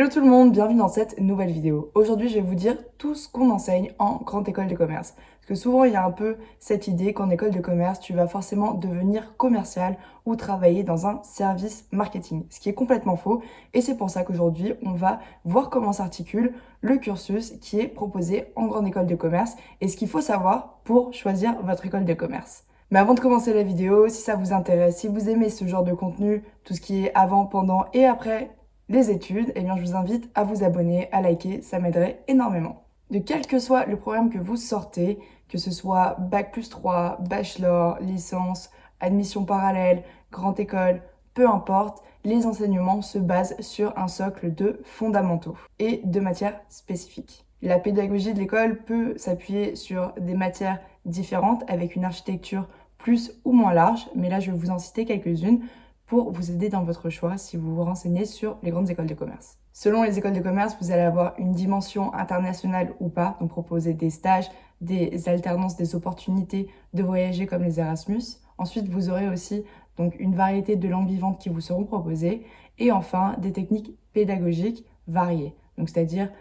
Hello tout le monde, bienvenue dans cette nouvelle vidéo. Aujourd'hui, je vais vous dire tout ce qu'on enseigne en grande école de commerce. Parce que souvent, il y a un peu cette idée qu'en école de commerce, tu vas forcément devenir commercial ou travailler dans un service marketing, ce qui est complètement faux. Et c'est pour ça qu'aujourd'hui, on va voir comment s'articule le cursus qui est proposé en grande école de commerce et ce qu'il faut savoir pour choisir votre école de commerce. Mais avant de commencer la vidéo, si ça vous intéresse, si vous aimez ce genre de contenu, tout ce qui est avant, pendant et après les études, eh bien, je vous invite à vous abonner, à liker, ça m'aiderait énormément. De quel que soit le programme que vous sortez, que ce soit Bac+3, bachelor, licence, admission parallèle, grande école, peu importe, les enseignements se basent sur un socle de fondamentaux et de matières spécifiques. La pédagogie de l'école peut s'appuyer sur des matières différentes avec une architecture plus ou moins large, mais là je vais vous en citer quelques-unes pour vous aider dans votre choix si vous vous renseignez sur les grandes écoles de commerce. Selon les écoles de commerce, vous allez avoir une dimension internationale ou pas, donc proposer des stages, des alternances, des opportunités de voyager comme les Erasmus. Ensuite, vous aurez aussi donc une variété de langues vivantes qui vous seront proposées. Et enfin, des techniques pédagogiques variées, donc c'est-à-dire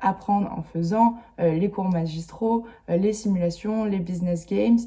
apprendre en faisant, les cours magistraux, les simulations, les business games,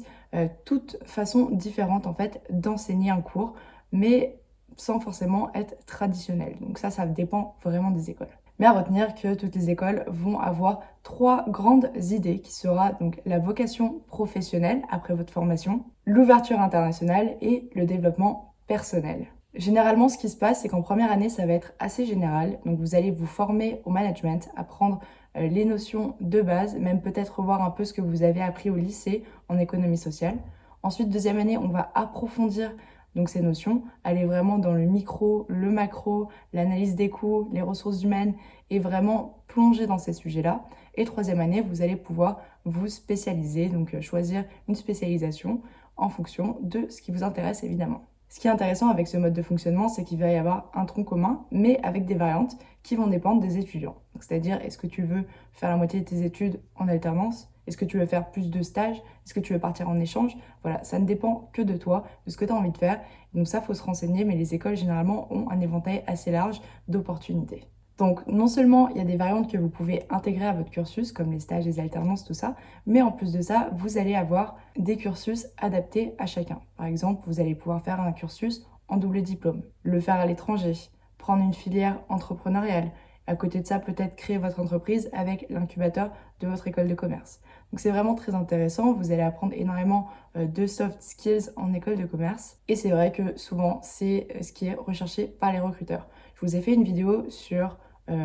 toute façon différente en fait d'enseigner un cours, mais sans forcément être traditionnel. Donc ça dépend vraiment des écoles. Mais à retenir que toutes les écoles vont avoir trois grandes idées qui sera donc la vocation professionnelle après votre formation, l'ouverture internationale et le développement personnel. Généralement, ce qui se passe, c'est qu'en première année, ça va être assez général. Donc, vous allez vous former au management, apprendre les notions de base, même peut-être revoir un peu ce que vous avez appris au lycée en économie sociale. Ensuite, deuxième année, on va approfondir donc ces notions, aller vraiment dans le micro, le macro, l'analyse des coûts, les ressources humaines et vraiment plonger dans ces sujets-là. Et troisième année, vous allez pouvoir vous spécialiser, donc choisir une spécialisation en fonction de ce qui vous intéresse évidemment. Ce qui est intéressant avec ce mode de fonctionnement, c'est qu'il va y avoir un tronc commun, mais avec des variantes qui vont dépendre des étudiants. C'est-à-dire, est-ce que tu veux faire la moitié de tes études en alternance? Est-ce que tu veux faire plus de stages? Est-ce que tu veux partir en échange? Voilà, ça ne dépend que de toi, de ce que tu as envie de faire. Donc ça, il faut se renseigner, mais les écoles, généralement, ont un éventail assez large d'opportunités. Donc, non seulement il y a des variantes que vous pouvez intégrer à votre cursus, comme les stages, les alternances, tout ça, mais en plus de ça, vous allez avoir des cursus adaptés à chacun. Par exemple, vous allez pouvoir faire un cursus en double diplôme, le faire à l'étranger, prendre une filière entrepreneuriale. À côté de ça, peut-être créer votre entreprise avec l'incubateur de votre école de commerce. Donc c'est vraiment très intéressant, vous allez apprendre énormément de soft skills en école de commerce. Et c'est vrai que souvent, c'est ce qui est recherché par les recruteurs. Je vous ai fait une vidéo sur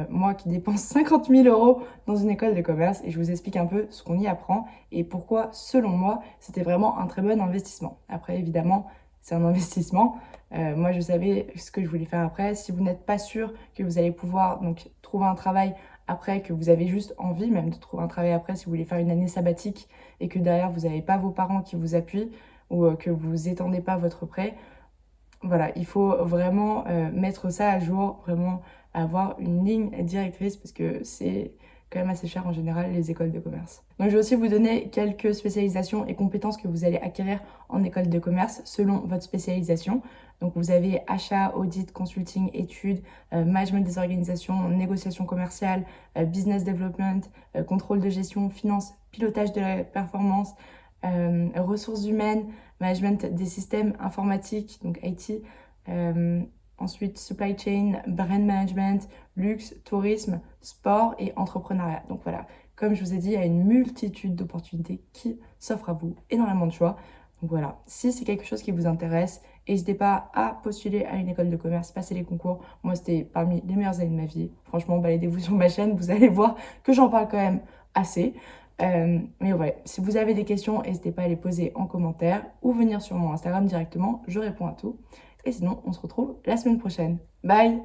moi qui dépense 50 000 euros dans une école de commerce et je vous explique un peu ce qu'on y apprend et pourquoi, selon moi, c'était vraiment un très bon investissement. Après, évidemment, c'est un investissement. Moi, je savais ce que je voulais faire après. Si vous n'êtes pas sûr que vous allez pouvoir donc trouver un travail après, que vous avez juste envie même de trouver un travail après, si vous voulez faire une année sabbatique et que derrière vous n'avez pas vos parents qui vous appuient ou que vous étendez pas votre prêt, voilà, il faut vraiment mettre ça à jour, vraiment avoir une ligne directrice parce que c'est quand même assez cher en général les écoles de commerce. Donc je vais aussi vous donner quelques spécialisations et compétences que vous allez acquérir en école de commerce selon votre spécialisation. Donc vous avez achat, audit, consulting, études, management des organisations, négociation commerciale, business development, contrôle de gestion, finance, pilotage de la performance, ressources humaines, management des systèmes informatiques, donc IT, ensuite supply chain, brand management, luxe, tourisme, sport et entrepreneuriat. Donc voilà, comme je vous ai dit, il y a une multitude d'opportunités qui s'offrent à vous, énormément de choix. Donc voilà, si c'est quelque chose qui vous intéresse, n'hésitez pas à postuler à une école de commerce, passer les concours. Moi, c'était parmi les meilleures années de ma vie. Franchement, baladez-vous sur ma chaîne, vous allez voir que j'en parle quand même assez. Mais ouais, si vous avez des questions, n'hésitez pas à les poser en commentaire ou venir sur mon Instagram directement, je réponds à tout. Et sinon, on se retrouve la semaine prochaine. Bye!